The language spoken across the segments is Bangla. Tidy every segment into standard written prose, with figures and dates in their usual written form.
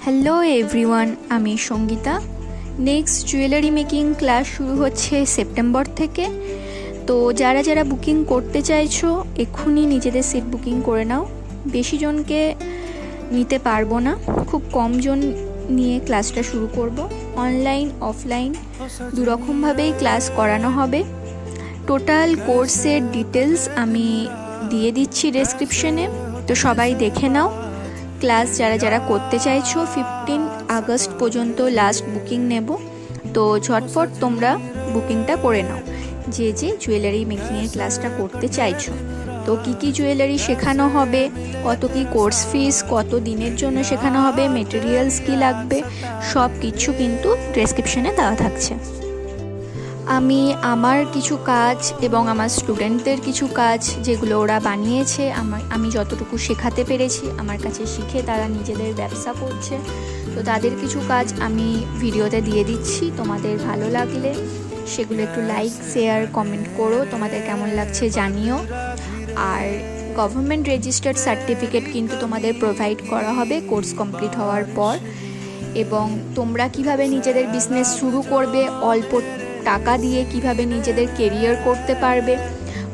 হ্যালো এভরিওয়ান, আমি Sangeeta. Next jewellery making class শুরু হচ্ছে সেপ্টেম্বর থেকে। তো যারা যারা বুকিং করতে চাইছো এক্ষুনি নিজেদের সিট বুকিং করে নাও। বেশি জনকে নিতে পারবো না, খুব কম জন নিয়ে ক্লাসটা শুরু করব। অনলাইন অফলাইন দুরকমভাবেই ক্লাস করানো হবে। টোটাল কোর্সের ডিটেলস আমি দিয়ে দিচ্ছি ডেসক্রিপশনে, তো সবাই দেখে নাও। ক্লাস যারা যারা করতে চাইছো 15 আগস্ট পর্যন্ত লাস্ট বুকিং নেব, তো ঝটফট তোমরা বুকিংটা করে নাও যে যে জুয়েলারি মেকিংয়ের ক্লাসটা করতে চাইছো। তো কী কী জুয়েলারি শেখানো হবে, কত কী কোর্স ফিস, কত দিনের জন্য শেখানো হবে, মেটেরিয়ালস কী লাগবে, সব কিছু কিন্তু ডেসক্রিপশনে দেওয়া থাকছে। আমি আমার কিছু কাজ এবং আমার স্টুডেন্টদের কিছু কাজ যেগুলো ওরা বানিয়েছে, আমি যতটুকু শেখাতে পেরেছি, আমার কাছে শিখে তারা নিজেদের ব্যবসা করছে, তো তাদের কিছু কাজ আমি ভিডিওতে দিয়ে দিচ্ছি। তোমাদের ভালো লাগলে সেগুলো একটু লাইক শেয়ার কমেন্ট করো, তোমাদের কেমন লাগছে জানিও। আর গভর্নমেন্ট রেজিস্টার্ড সার্টিফিকেট কিন্তু তোমাদের প্রোভাইড করা হবে কোর্স কমপ্লিট হওয়ার পর। এবং তোমরা কিভাবে নিজেদের বিজনেস শুরু করবে, অল্প টাকা দিয়ে কিভাবে নিজেদের কেরিয়ার করতে পারবে,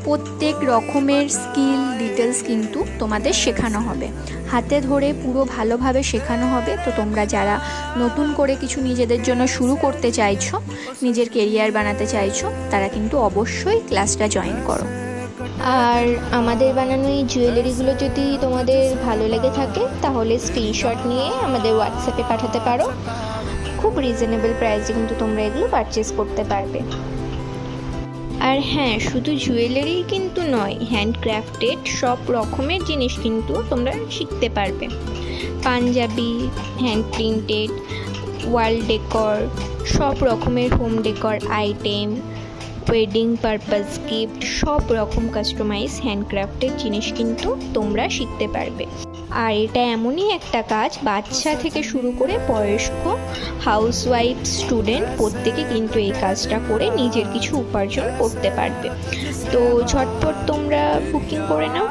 প্রত্যেক রকমের স্কিল ডিটেলস কিন্তু তোমাদের শেখানো হবে, হাতে ধরে পুরো ভালোভাবে শেখানো হবে। তো তোমরা যারা নতুন করে কিছু নিজেদের জন্য শুরু করতে চাইছো, নিজের কেরিয়ার বানাতে চাইছো, তারা কিন্তু অবশ্যই ক্লাসটা জয়েন করো। আর আমাদের বানানো এই জুয়েলারিগুলো যদি তোমাদের ভালো লেগে থাকে তাহলে স্ক্রিনশট নিয়ে আমাদের হোয়াটসঅ্যাপে পাঠাতে পারো। খুব রিজনেবল প্রাইসে কিন্তু তোমরা এগুলো পারচেস করতে পারবে। আর হ্যাঁ, শুধু জুয়েলারি কিন্তু নয়, হ্যান্ডক্রাফটেড সব রকমের জিনিস কিন্তু তোমরা শিখতে পারবে। পাঞ্জাবি, হ্যান্ড প্রিন্টেড, ওয়াল ডেকর, সব রকমের home decor item, wedding purpose gift, সব রকম কাস্টমাইজ হ্যান্ডক্রাফটের জিনিস কিন্তু তোমরা শিখতে পারবে। আর এটা এমনই একটা কাজ, বাচ্চা থেকে শুরু করে বয়স্ক, হাউসওয়াইফ, স্টুডেন্ট প্রত্যেকে কিন্তু এই কাজটা করে নিজের কিছু উপার্জন করতে পারবে। তো ঝটপট তোমরা বুকিং করে নাও।